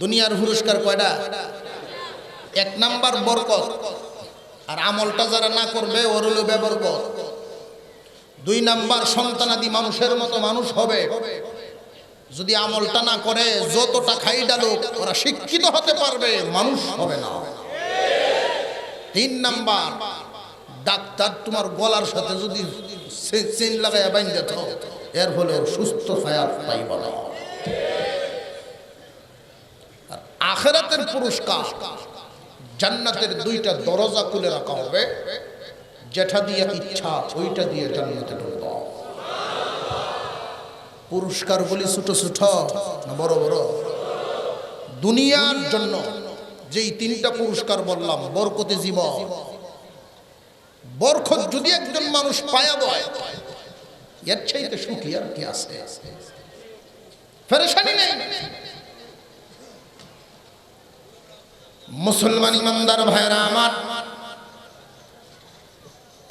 দুনিয়ার পুরস্কার কয়টা? এক নাম্বার বরকত, আর আমলটা যারা না করবে ওর হলো বেবরকত। দুই নাম্বার সন্তানাদি মানুষের মতো মানুষ হবে, যদি আমলটা না করে যতটা খাই ডালুক ওরা শিক্ষিত হতে পারবে, মানুষ হবে না। তিন নাম্বার, ডাক্তার তোমার গলার সাথে যদি চেইন লাগাইয়া বাইন্ধে দাও, এর ফলে সুস্থ হায়াত পাইব না। আর আখিরাতের পুরস্কার, জান্নাতের দুইটা দরজা খুলে রাখা হবে, যেটা দিয়ে ইচ্ছা ওইটা দিয়ে জান্নাতে ঢুকবা। পুরস্কার বলি ছোট ছোট না বড় বড়? দুনিয়ার জন্য যেই তিনটা পুরস্কার বললাম, বরকতে জীবন, বরকত যদি একজন মানুষ পায়া দেয়, এর চাইতে সুখী আর কি আছে? পেরেশানি নেই। মুসলমান ইমানদার ভাইরা আমার,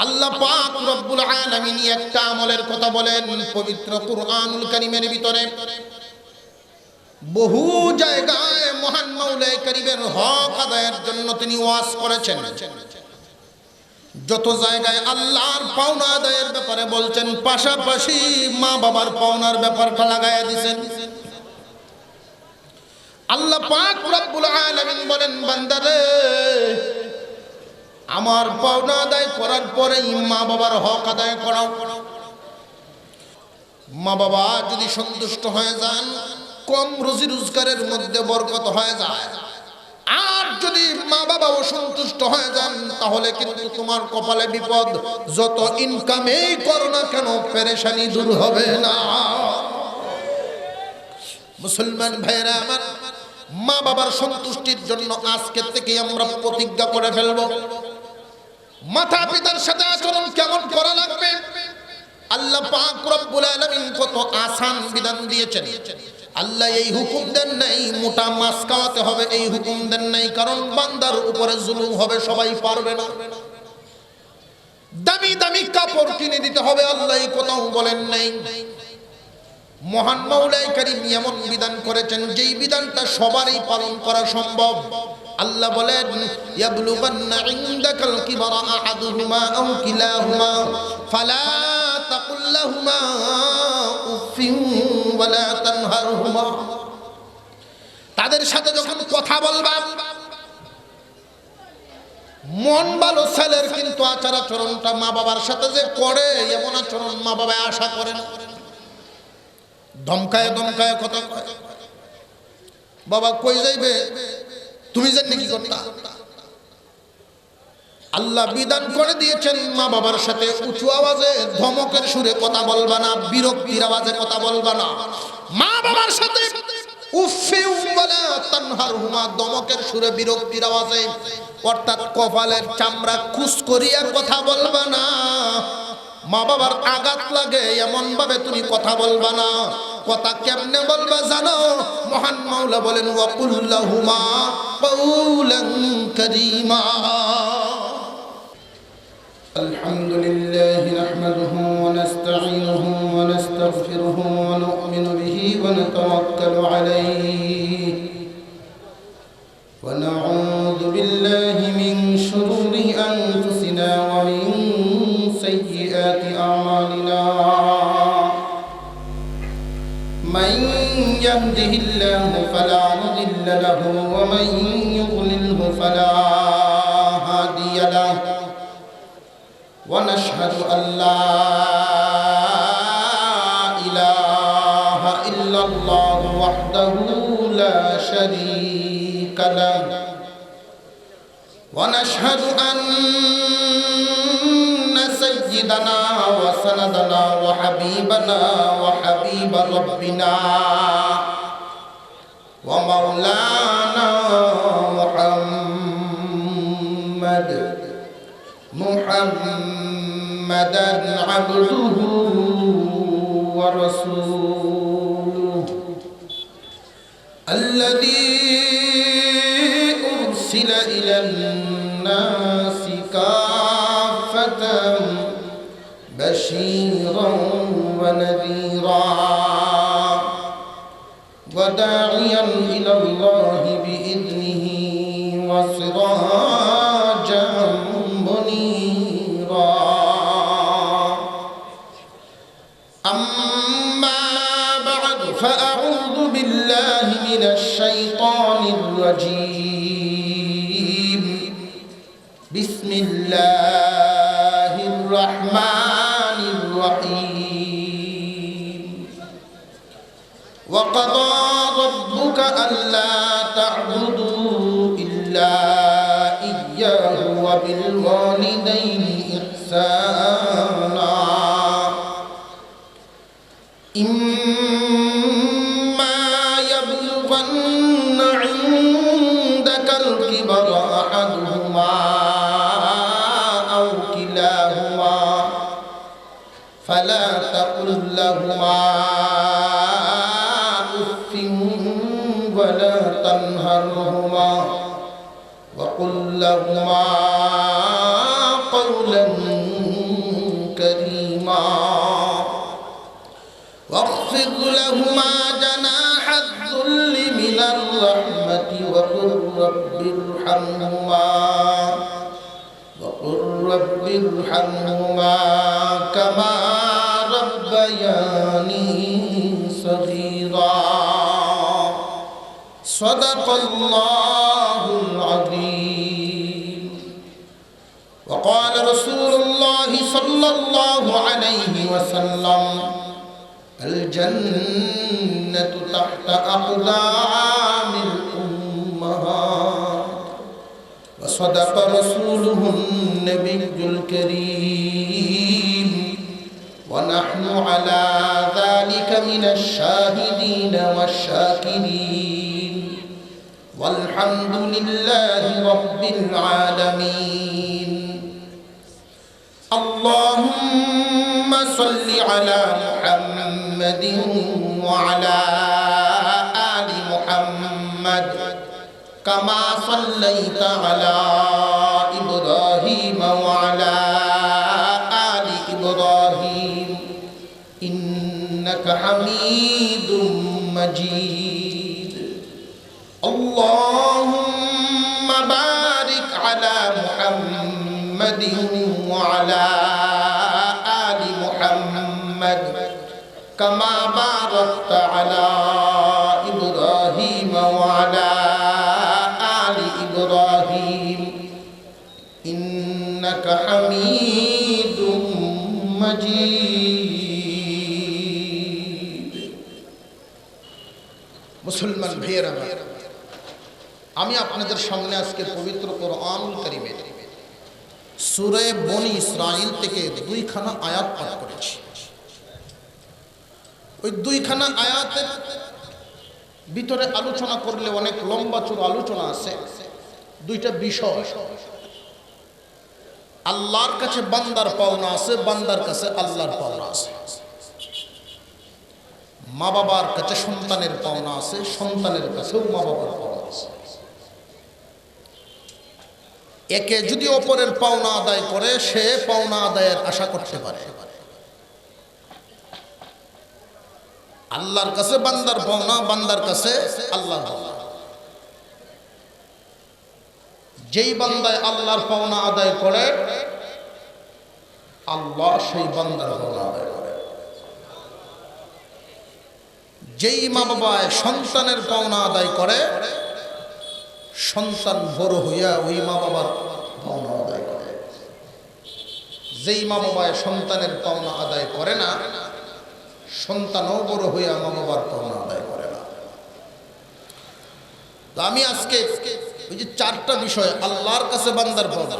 আল্লাহ পাক রব্বুল আলামিন একটা আমলের কথা বলেন পবিত্র কুরআনুল কারীমের ভিতরে। বহু জায়গায় মহান মাওলাই কারীমের হক আদায়ের জন্য তিনি ওয়াজ করেছেন। যত জায়গায় আল্লাহর পাওনা আদায়ের ব্যাপারে বলছেন, পাশাপাশি মা বাবার পাওনার ব্যাপারটা লাগায়া দিয়েছেন। আল্লাহ পাক রব্বুল আলামিন বলেন, বান্দারে আমার পাওনা আদায় করার পরেই মা বাবার হক আদায় করাও। মা বাবা যদি সন্তুষ্ট হয়ে যান, কম রুজি রোজগারের মধ্যে বরকত হয়ে যায়। আর যদি মা বাবা অসন্তুষ্ট হয়ে যান, তাহলে কিন্তু তোমার কপালে বিপদ। যত ইনকামেই করো না কেন, পেরেশানি দূর হবে না। মুসলমান ভাইরা আমার, মা বাবার সন্তুষ্টির জন্য আজকে থেকে আমরা প্রতিজ্ঞা করে ফেলব, মাতা পিতার সাথে আচরণ কেমন করা লাগবে। আল্লাহ পাক রব্বুল আলামিন কত আসান বিধান দিয়েছেন। আল্লাহ এই হুকুম দেন নাই মোটা মাছ খাওয়াতে হবে, এই হুকুম দেন নাই কারণ বান্দার উপরে জুলুম হবে, সবাই পারবে না। দামি দামি কাপড় কিনে দিতে হবে, আল্লাহ এই কথাও বলেন নাই। মহান মাওলাই কারীম এমন বিধান করেছেন যেই বিধানটা সবারই পালন করা সম্ভব। আল্লাহ বলেন, ইয়াবলুগান্না ইনদাকাল কিবারা আহাদুহুমা আও কিলাহুমা ফালা তাকুল লাহুমা উফিন ওয়ালা তানহারহুমা। তাদের সাথে যখন কথা বলবা, মন ভালো ছেলের কিন্তু আচার আচরণটা মা বাবার সাথে যে করে, এমন আচরণ মা বাবা আশা করে না। ধমকায় ধমকায় কথা কয়, বাবা কই যাইবে, তুমি জানি কি করতা। আল্লাহ বিধান করে দিয়েছেন, মা বাবার সাথে উঁচু আওয়াজে ধমকের সুরে কথা বলবা না, বিরক্তির আওয়াজে কথা বলবা না। মা বাবার সাথে উফি ওয়ালা তানহারহুমা, ধমকের সুরে বিরক্তির আওয়াজে, অর্থাৎ কপালের চামড়া খুশ করিয়া কথা বলবা না। মা বাবার আঘাত লাগে এমন ভাবে তুমি কথা বলবা না। কথা কেমনে বলবা জানো? মহান মাওলা বলেন, ওয়াকুল লাহুমা কাওলান কারীমা। আলহামদুলিল্লাহি নাহমাদুহু ওয়া নাস্তাঈনুহু ওয়া নাস্তাগফিরুহু ওয়া নু'মিনু বিহি ওয়া নাতাওয়াক্কালু আলাইহি ওয়া নাউযু বিল্লাহি মিন শুরুরি আনফুসিনা ওয়া মিন sayyiati a'malina. Man yahdihillahu fala mudilla lahu wa man yudlilhu fala hadiya lahu. Wa nashhadu an la ilaha illa Allah wahdahu la sharika lahu. Wa nashhadu سيدنا وسندنا وحبيبنا وحبيب ربنا ومولانا محمدا عبده ورسوله الذي أرسل إلى الناس كافة بشيرا ونذيرا وداعيا إلى الله بإذنه وسراجا منيرا أما بعد فأعوذ بالله من الشيطان الرجيم بسم الله الرحمن الرحيم وقضى ربك ألا تعبدوا إلا إياه وبالوالدين إحسانا إما يبلغن عندك الكبر أحدهما أو كلاهما فلا تقل لهما أف ولا تنهرهما وقل لهما قولا كريما واخفض لهما جناح الذل من الرحمة وقل رب ارحمهما كما ربياني صغيرا صدق الله العظيم وقال رسول الله صلى الله عليه وسلم الجنة تحت أقدام الأمهات وصدق رسوله النبي الكريم ونحن على ذلك من الشاهدين والشاكرين والحمد لله رب العالمين اللهم صل على محمد وعلى آل محمد كما صليت على إبراهيم وعلى آل إبراهيم إنك حميد مجيد اللهم بارك على محمد وعلى آل محمد كما باركت على إبراهيم وعلى آل إبراهيم إنك حميد مجيد মুসলমান ভাইয়েরা আমি আপনাদের সামনে আজকে পবিত্র কোরআনুল কারীমের সূরা বনী ইসরাঈল থেকে দুইখানা আয়াত পাঠ করেছি। ওই দুইখানা আয়াতের ভিতরে আলোচনা করলে অনেক লম্বা চূড়া আলোচনা আছে। দুইটা বিষয়, আল্লাহর কাছে বান্দার পাওনা আছে, বান্দার কাছে আল্লাহর পাওনা আছে। মা বাবার কাছে সন্তানের পাওনা আছে, সন্তানের কাছেও মা বাবার পাওনা আছে। একে যদি অপরের পাওনা আদায় করে সে পাওনা আদায়ের আশা করতে পারে। আল্লাহর কাছে বান্দার পাওনা, বান্দার কাছে আল্লাহর পাওনা। যেই বান্দায় আল্লাহর পাওনা আদায় করে আল্লাহ সেই বান্দার পাওনা আদায় করে। যেই মা বাবায় সন্তানের পাওনা আদায় করে সন্তান বড় হইয়া ওই মা বাবার পাওনা আদায় করে। যেই মা বাবায় সন্তানের পাওনা আদায় করে না সন্তানও বড় হইয়া মা বাবার পাওনা আদায় করে না। তো আমি আজকে ওই যে চারটা বিষয়, আল্লাহর কাছে বান্দার পাওনা,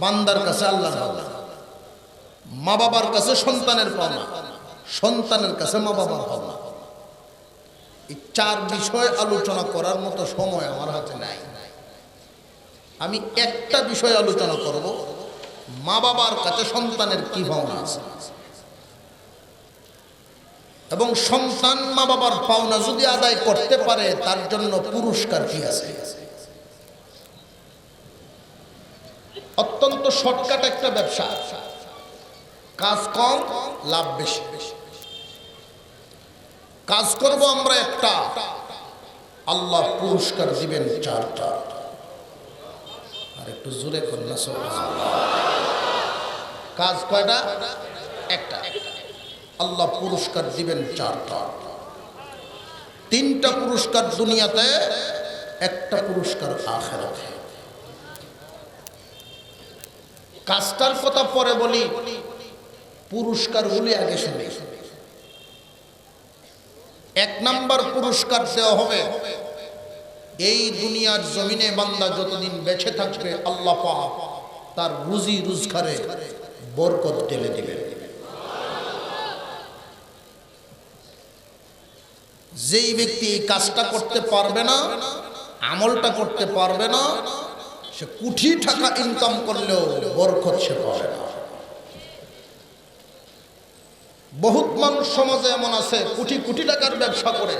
বান্দার কাছে আল্লাহর পাওনা, মা বাবার কাছে সন্তানের পাওনা, সন্তানের কাছে মা বাবার পাওনা, এই চার বিষয় আলোচনা করার মতো সময় আমার হাতে নাই। আমি একটা বিষয় আলোচনা করব, মা বাবার কাছে সন্তানের কি পাওনা আছে এবং সন্তান মা বাবার পাওনা যদি আদায় করতে পারে তার জন্য পুরস্কার কি আছে। অত্যন্ত শর্টকাট একটা ব্যবসা, কাজ কম লাভ বেশি। কাজ করব আমরা একটা, আল্লাহ পুরস্কার দিবেন চারটা। আর একটু জোরে কন্যা সুবহানাল্লাহ। কাজ কয়টা? একটা। আল্লাহ পুরস্কার দিবেন চারটা। তিনটা পুরস্কার দুনিয়াতে, একটা পুরস্কার আখিরাতে। কাজটার কথা পরে বলি, পুরস্কারগুলি আগে শুনি। এক নাম্বার পুরস্কার দেওয়া হবে, এই দুনিয়ার জমিনে বান্দা যতদিন বেঁচে থাকবে আল্লাহ পাক তার রুজি রোজগারে বরকত ঢেলে দিবেন। যেই ব্যক্তি এই কাজটা করতে পারবে না, আমলটা করতে পারবে না, সে কোটি টাকা ইনকাম করলেও বরকত সে পাবে না। বহুত মানুষ সমাজে এমন আছে কোটি কোটি টাকার ব্যবসা করে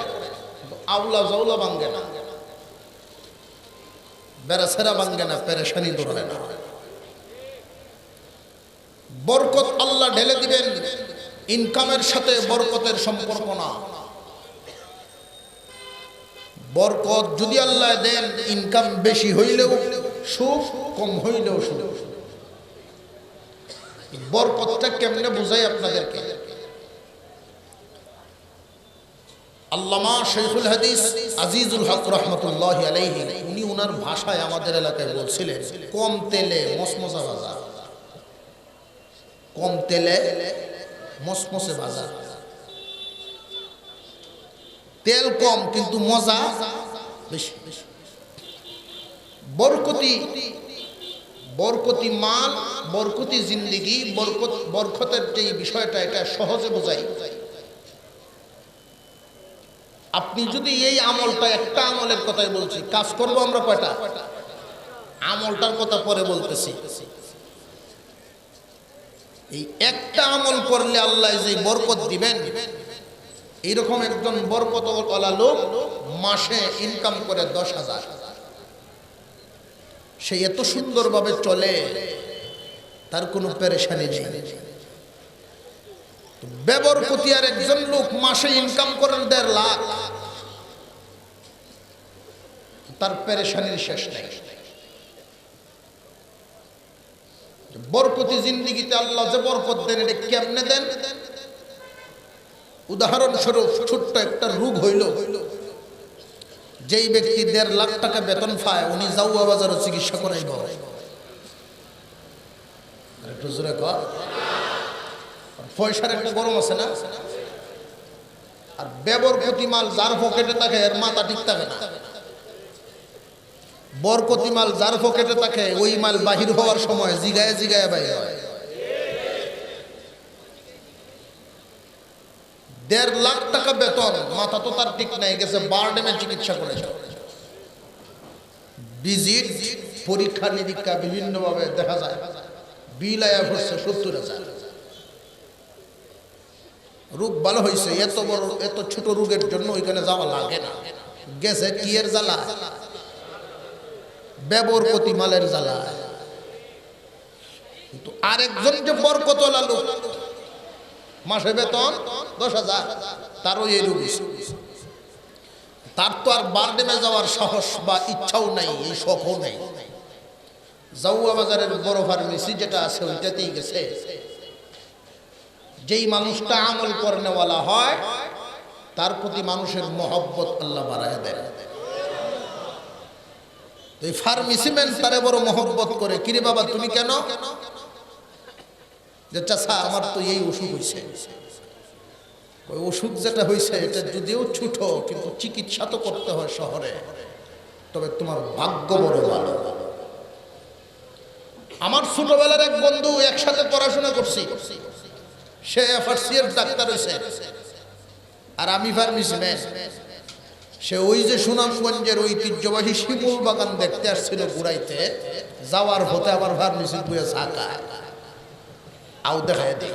আউলা জাউলা ভাঙ্গে না, বেড়াছেরা ভাঙ্গে না, পেরেশানি দূর হয় না। বরকত আল্লাহ ঢেলে দিবেন, ইনকামের সাথে বরকতের সম্পর্ক না। বরকত যদি আল্লাহ দেন, ইনকাম বেশি হইলেও সুখ, কম হইলেও সুখ। বরকতটা কেমনে বুঝাই আপনাদেরকে? আল্লামা শাইখুল হাদিস আজিজুল হক রহমতুল্লাহি আলাইহি উনি ওনার ভাষায় আমাদের এলাকায় বলছিলেন, কম তেলে মসমসা ভাজা, কম তেলে মসমসে ভাজা। তেল কম কিন্তু মজা বেশি। বরকতি, বরকতি মাল, বরকতি জিন্দেগি, বরকতের যে বিষয়টা, এটা সহজে বোঝাই। আপনি যদি এই আমলটা, একটা আমলের কথাই বলছি, কাজ করবো আমরা কয়টা? আমলটার কথা পরে বলতেছি। এই একটা আমল করলে আল্লাহ যে বরকত দিবেন, এইরকম একজন বরকতওয়ালা লোক মাসে ইনকাম করে 10,000। সে এত সুন্দরভাবে চলে, তার কোনো পেরেশানি নেই। বেবরকতি আর একজন লোক মাসে ইনকাম করেন 1.5 লাখ, তার পেরেশানির শেষ নেই। বরকতি জিন্দেগিতে আল্লাহ যে বরকত দেন, এটা কেমনে দেন? উদাহরণস্বরূপ ছোট্ট একটা রোগ হইল, যেই ব্যক্তি 1.5 লাখ টাকা বেতন পায়, উনি জাউয়া বাজারে চিকিৎসা করাইব। একটু জোরে কর। পয়সার একটা গরম আছে না? আর বেবরকতি মাল যার পকেটে থাকে এর মাথা ঠিক থাকে না। বরকতি মাল যার পকেটে থাকে, ওই মাল বাহির হওয়ার সময় জিগায় জিগায় বাইর হয়। 1.5 লাখ টাকা বেতন, মাথা তো তার ঠিক নাই, গেছে বারডেমে চিকিৎসা করেছে। ভিজিট, পরীক্ষা নিরীক্ষা বিভিন্ন ভাবে দেখা যায়, বিল আয়া পড়ছে 70,000। রোগ ভালো হয়েছে, এত বড় এত ছোট রোগের জন্য ওইখানে যাওয়া লাগে না। গেছে কি এর জ্বালা? বেবরকতি মালের জ্বালা। কিন্তু আরেকজন যে বরকতওয়ালা লোক, মাসে বেতন 10,000, তারও এই রোগ, তার তো আর বারডেমে যাওয়ার সাহস বা ইচ্ছাও নাই, এই শখও নাই। জাউয়া বাজারের বড় ফার্মেসি যেটা আছে ওইটাতেই গেছে। যেই মানুষটা আমল করনেওয়ালা হয়, তার প্রতি মানুষের মহব্বত আল্লাহ বাড়ায় দেয়। এই ফার্মেসি ম্যান তারে বড় মহব্বত করে, কিরে বাবা তুমি কেন? যে চাচা আমার তো এই অসুখ হয়েছে। ওই অসুখ যেটা হয়েছে এটা যদিও ছোট, কিন্তু চিকিৎসা তো করতে হয় শহরে, তবে তোমার ভাগ্য বড় ভালো। আমার ছোটবেলার এক বন্ধু, একসাথে পড়াশোনা করছি, সে এফআরসি এর ডাক্তার হয়েছে আর আমি ফার্মেসি ম্যান। সে ওই যে সুনামগঞ্জের ঐতিহ্যবাহী শিমুল বাগান দেখতে আসছিল ঘুরাইতে, যাওয়ার হতে আমার ফার্মেসি বইয়ে ঝাঁকা আউ দেখায় দিই।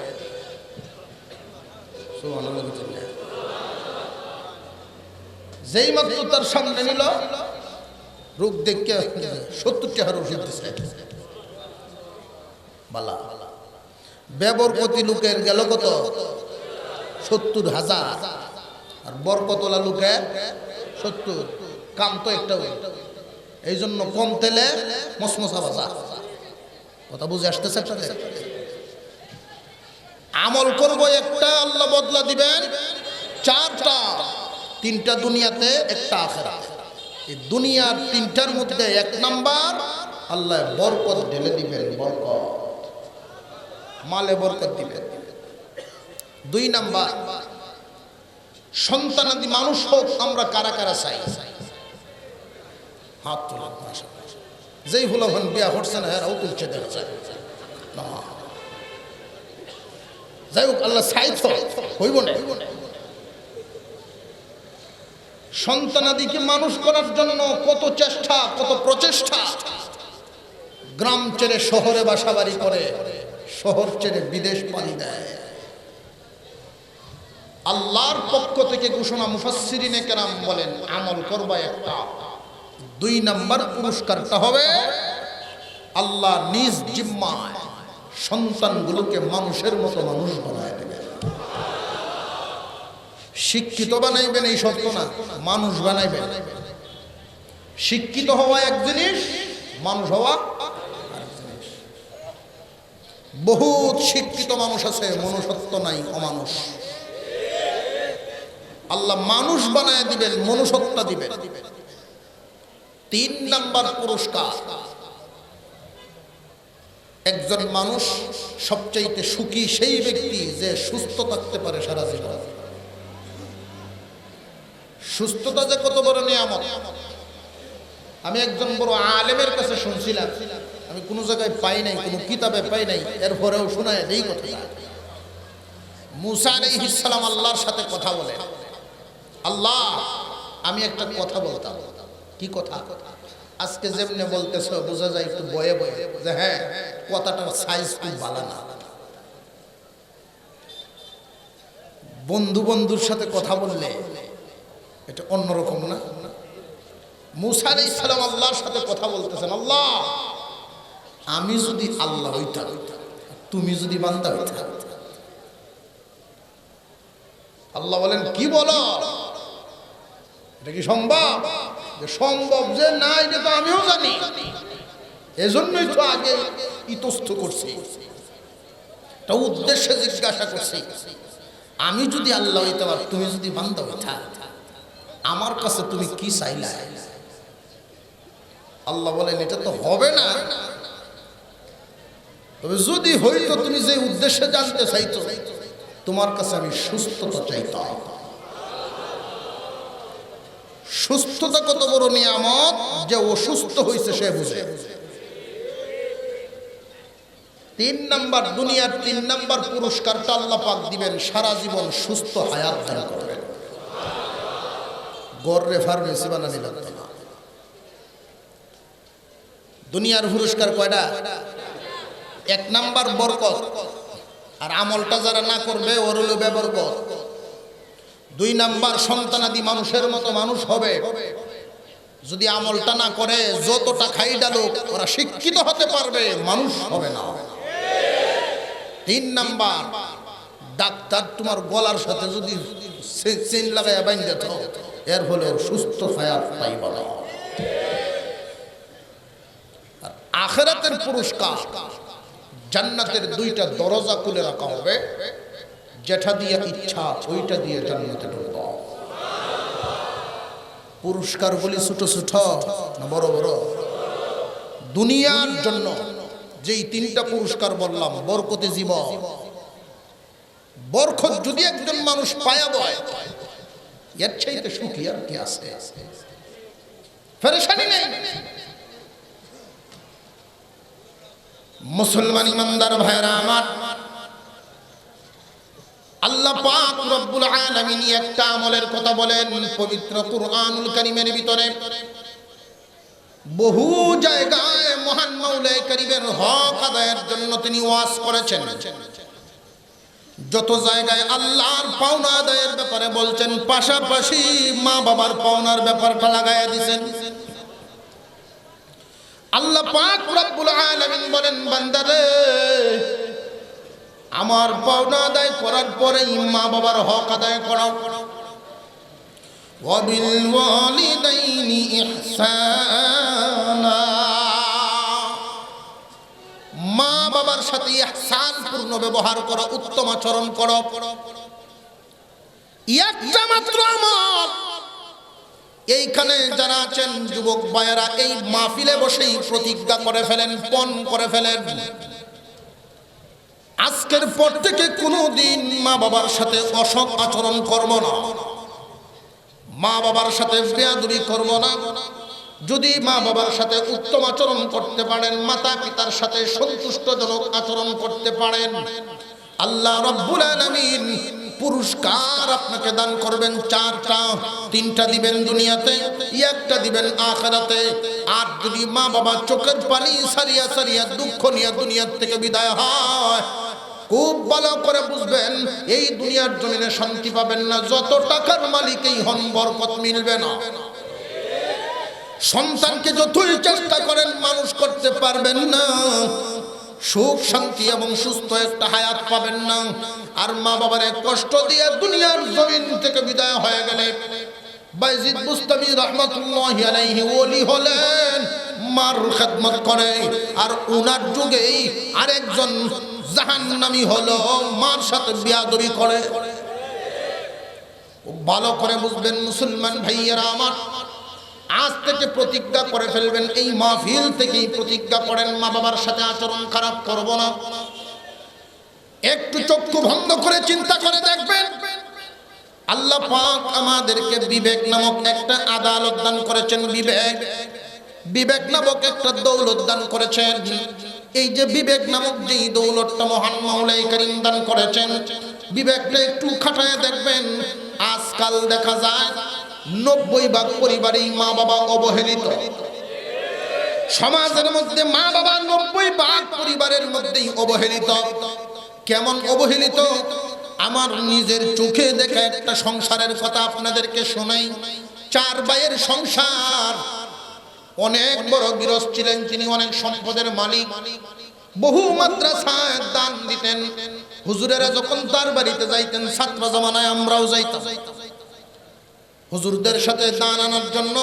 যেই মাত্র তার সামনে নিল, রোগ দেখে 70 টাকার ওষুধ দিছে। বালা বেবরকতি লোকের গেল কত? 70,000। আর বরকতওয়ালা লোকের 70। কাম তো একটা, এই জন্য কম তেলে মসমসা ভাজা। কথা বুঝে আসতেছে আপনাদের? আমল করব একটা, আল্লাহ বদলা দিবেন চারটা, তিনটা দুনিয়াতে, একটা আখিরাতে। এই দুনিয়ার তিনটার মধ্যে এক নাম্বার আল্লাহ বরকত ঢেলে দিবেন, বরকত, মালে বরকত দিবেন। দুই নাম্বার সন্তানাদি মানুষ হোক। আমরা কারা কারা চাই? হাত তোলা। যেই হলো হন বিয়া করছে না এরাও তুলছে, দেখা যায় না। যাই হোক, আল্লাহ চাই তো হইব না। সন্তানাদিকে মানুষ করার জন্য কত চেষ্টা, কত প্রচেষ্টা। গ্রাম ছেড়ে শহরে বাসা বাড়ি করে, শহর ছেড়ে বিদেশ পাড়ি দেয়। আল্লাহর পক্ষ থেকে ঘোষণা, মুফাসসিরিনে কেরাম বলেন আমল করবা একটা, দুই নাম্বার পুরস্কারটা হবে আল্লাহ নিজ জিম্মায় সন্তানগুলোকে মানুষের মতো মানুষ বানায় দেবেন। শিক্ষিত বানাইবেন এই শর্ত না, মানুষ বানাইবেন। শিক্ষিত হওয়া এক জিনিস, মানুষ হওয়া আরেক জিনিস। বহুত শিক্ষিত মানুষ আছে, মনুষ্যত্ব নাই, অমানুষ। আল্লাহ মানুষ বানায় দিবেন, মনুষ্যত্ব দিবেন। তিন নাম্বার পুরস্কার, একজন মানুষ সবচাইতে সুখী সেই ব্যক্তি যে সুস্থ থাকতে পারে সারা জীবন। সুস্থতা যে কত বড় নিয়ামত। আমি একজন বড় আলেমের কাছে শুনছিলাম, আমি কোনো জায়গায় পাই নাই, কোনো কিতাবে পাই নাই, এরপরেও শোনায় এই কথা। মুসা আলাইহিস সালাম আল্লাহর সাথে কথা বলে, আল্লাহ আমি একটা কথা বলতাম। কি কথা? আজকে যেমনে বলতেছো বোঝা যায় একটু বয়ে বয়ে যে হ্যাঁ কথাটার সাইজ খুব ভালো না। বন্ধু বন্ধুর সাথে কথা বললে এটা অন্যরকম না? মুসা আলাইহিস সালাম আল্লাহর সাথে কথা বলতেছেন, আল্লাহ আমি যদি আল্লাহ হইতাম, তুমি যদি বান্দা হইতা। আল্লাহ বলেন কি বলো, এটা কি সম্ভব? যে সম্ভব যে না এটা তো আমিও জানি, এজন্যই তো আগে ইতস্থ করছি, এটা উদ্দেশ্যে জিজ্ঞাসা করছি। আমি যদি আল্লাহ হইতাম আর তুমি যদি বান্দা হইতা, আমার কাছে তুমি কি চাইলা? আল্লাহ বলেন এটা তো হবে না, তবে যদি হইতো তুমি যে উদ্দেশ্যে জানতে চাইতো, তোমার কাছে আমি সুস্থতা চাইতাম। সুস্থতা কত বড় নিয়ামত, যে অসুস্থ হয়েছে সে বুঝে। তিন নাম্বার, দুনিয়ার তিন নাম্বার পুরস্কারটা আল্লাহ পাক দিবেন, সারা জীবন সুস্থ হায়াত দান করবেন। গর্রে ফার্মেসি বানানি লাগবে না। দুনিয়ার পুরস্কার কয়টা? এক নাম্বার বরকত, আর আমলটা যারা না করবে ওর হলো বেবরকত। দুই নাম্বার সন্তানাদি মানুষের মতো মানুষ হবে। যদি আমলটা না করে যতটা খাই ডালুক ওরা শিক্ষিত হতে পারবে, মানুষ হবে না। তিন নাম্বার, ডাক্তার তোমার গলার সাথে যদি চেইন লাগাইয়া বাইন্ধে দাও, এর ফলে সুস্থ হায়াত পাইবা না। আর আখিরাতের পুরস্কার, জান্নাতের দুইটা দরজা খুলে রাখা হবে, যেটা দিয়ে ইচ্ছা ওইটা দিয়ে জান্নাতে ঢুকবা। পুরস্কার বলি ছোট ছোট না বড় বড়? দুনিয়ার জন্য যেই তিনটা পুরস্কার বললাম, বরকতে জীবন, বরকত যদি একজন মানুষ পায়া বয়, এর চাইতে সুখী আর কি আছে? পেরেশানি নেই। মুসলমান ইমানদার ভাইরা আমার, আল্লাহ পাক রব্বুল আলামিন একটা আমলের কথা বলেন পবিত্র কুরআনুল কারীমের ভিতরে। বহু জায়গায় মহান মাওলাই কারীমের হক আদায়ের জন্য তিনি ওয়াজ করেছেন। যত জায়গায় আল্লাহর পাওনা আদায়ের ব্যাপারে বলছেন, পাশাপাশি মা বাবার পাওনার ব্যাপারটা লাগায়া দিয়েছেন। আল্লাহ পাক রব্বুল আলামিন বলেন, বান্দারে আমার পাওনা আদায় করার পরেই মা বাবার হক আদায় করো। ওয়া বিল ওয়ালিদাইনি ইহসানা, মা বাবার সাথে ইহসান পূর্ণ ব্যবহার করো, উত্তম আচরণ করো। একটা মাত্র আমল, এইখানে যারা আছেন যুবক ভাইয়েরা, এই মাহফিলে বসেই প্রতিজ্ঞা করে ফেলেন, পণ করে ফেলেন, আজকের পর থেকে কোনোদিন মা বাবার সাথে অসৎ আচরণ করব না, মা বাবার সাথে বেয়াদবি করব না। যদি মা বাবার সাথে উত্তম আচরণ করতে পারেন, মাতা পিতার সাথে সন্তুষ্টজনক আচরণ করতে পারেন, আল্লাহ রাব্বুল আলামিন পুরস্কার আপনাকে দান করবেন চারটা। তিনটা দিবেন দুনিয়াতে, একটা দিবেন আখিরাতে। আর যদি মা বাবা চোখের পানি সারিয়া সারিয়া দুঃখ নিয়ে দুনিয়ার থেকে বিদায় হয়, খুব ভালো করে বুঝবেন এই দুনিয়ার জমিনে শান্তি পাবেন না, যত টাকার মালিকই হন বরকত মিলবে না। সন্তানকে যতই চেষ্টা করেন মানুষ করতে পারবেন না, সুখ শান্তি এবং সুস্থ একটা হায়াত পাবেন না। আর মা বাবার কষ্ট দিয়ে দুনিয়ার জমিন থেকে বিদায় হয়ে গেলে, বাইজিদ বুস্তামি রাহমাতুল্লাহি আলাইহি ওলি হলেন, মার খেদমত করে, আর উনার যুগেই আরেকজন জাহান্নামী হলো, মার সাথে বিয়াদবি করে। ভালো করে বুঝবেন মুসলমান ভাইয়েরা আমার, আজ থেকে প্রতিজ্ঞা করে ফেলবেন, এই মাহফিল থেকেই প্রতিজ্ঞা করেন মা বাবার সাথে আচরণ খারাপ করব না। একটু চক্ষু বন্ধ করে চিন্তা করে দেখবেন, আল্লাহ পাক আমাদেরকে বিবেক নামক একটা আদালত দান করেছেন, বিবেক নামক একটা দৌলত দান করেছেন। এই যে বিবেক নামক যে দৌলতটা মহান মাওলাই করিম দান করেছেন, বিবেকটা একটু খাটায় দেখবেন। আজকাল দেখা যায় 90% পরিবারেই মা বাবা অবহেলিত। সমাজের মধ্যে মা বাবা 90% পরিবারের মধ্যেই অবহেলিত। কেমন অবহেলিত? আমার নিজের চোখে দেখা একটা সংসারের কথা আপনাদেরকে শোনাই। 4 ভাইয়ের সংসার, অনেক বড় গৃহস্থ ছিলেন তিনি, অনেক সম্পদের মালিক, বহু মাদ্রাসায় দান দিতেন। হুজুরেরা যখন তার বাড়িতে যাইতেন, ছাত্র জামানায় আমরাও যাইতাম হুজুরদের সাথে দান আনার জন্য।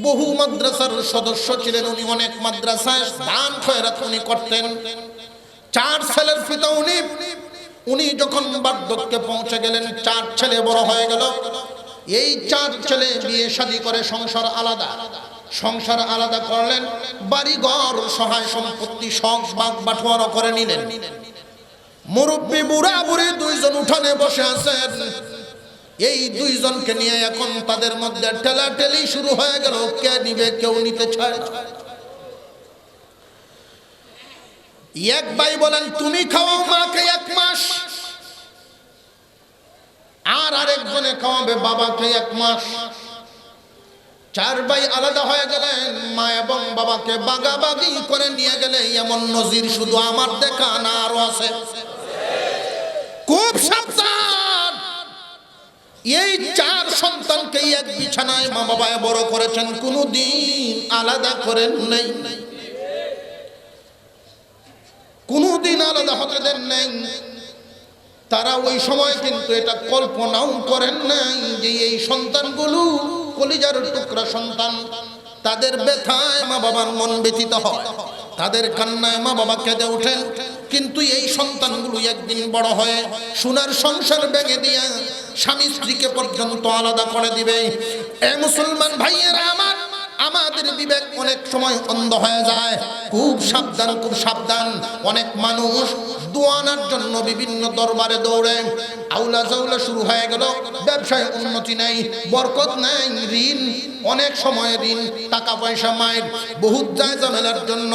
বহু মাদ্রাসার সদস্য ছিলেন উনি, অনেক মাদ্রাসায় দান খয়রাত উনি করতেন। 4 ছেলের পিতা উনি যখন বার্ধক্যে পৌঁছে গেলেন, 4 ছেলে বড় হয়ে গেল। এই 4 ছেলে বিয়ে শাদী করে সংসার আলাদা করলেন, বাড়ি ঘর সহায় সম্পত্তি সব ভাগ বাটোয়ারা করে নিলেন। মুরব্বী বুড়া বুড়ি 2 জন উঠানে বসে আছেন। এই 2 জনকে নিয়ে এখন তাদের মধ্যে ঠেলাঠেলি শুরু হয়ে গেল, কে নিবে, কেউ নিতে চায় না। এক ভাই বলেন তুমি খাওয়াও মাকে 1 মাস, আর আরেকজনে খাওয়াবে বাবাকে 1 মাস। 4 ভাই আলাদা হয়ে গেলেন, মা এবং বাবাকে বাগাবাগি করে নিয়ে গেলে এমন নজির শুধু আমার দেখা না, আরো আছে। খুব সাবধান। এই 4 সন্তানকে এক বিছানায় মা বাবা বড় করেছেন, কোনদিন আলাদা করেন নাই, কোনদিন আলাদা হতে দেন নাই। তারা ওই সময় কিন্তু এটা কল্পনাও করেন নাই যে এই সন্তানগুলো কলিজার টুকরা সন্তান, তাদের ব্যথায় মা বাবার মন ব্যথিত হয়, তাদের কান্নায় মা বাবা কেঁদে ওঠেন। কিন্তু এই সন্তানগুলো একদিন বড় হয়ে সোনার সংসার ভেঙে দিয়ে স্বামী স্ত্রীকে পর্যন্ত আলাদা করে দিবে। এ মুসলমান ভাইয়েরা আমার, আমাদের বিবেক অনেক সময় অন্ধ হয়ে যায়। খুব সাবধান, খুব সাবধান। অনেক মানুষ দোয়ানার জন্য বিভিন্ন দরবারে দৌড়ে, আউলা জাউলা শুরু হয়ে গেল, ব্যবসায় উন্নতি নেই, বরকত নেই, ঋণ, অনেক সময় ঋণ, টাকা পয়সা মায়ের বহুত যায় ঝামেলার জন্য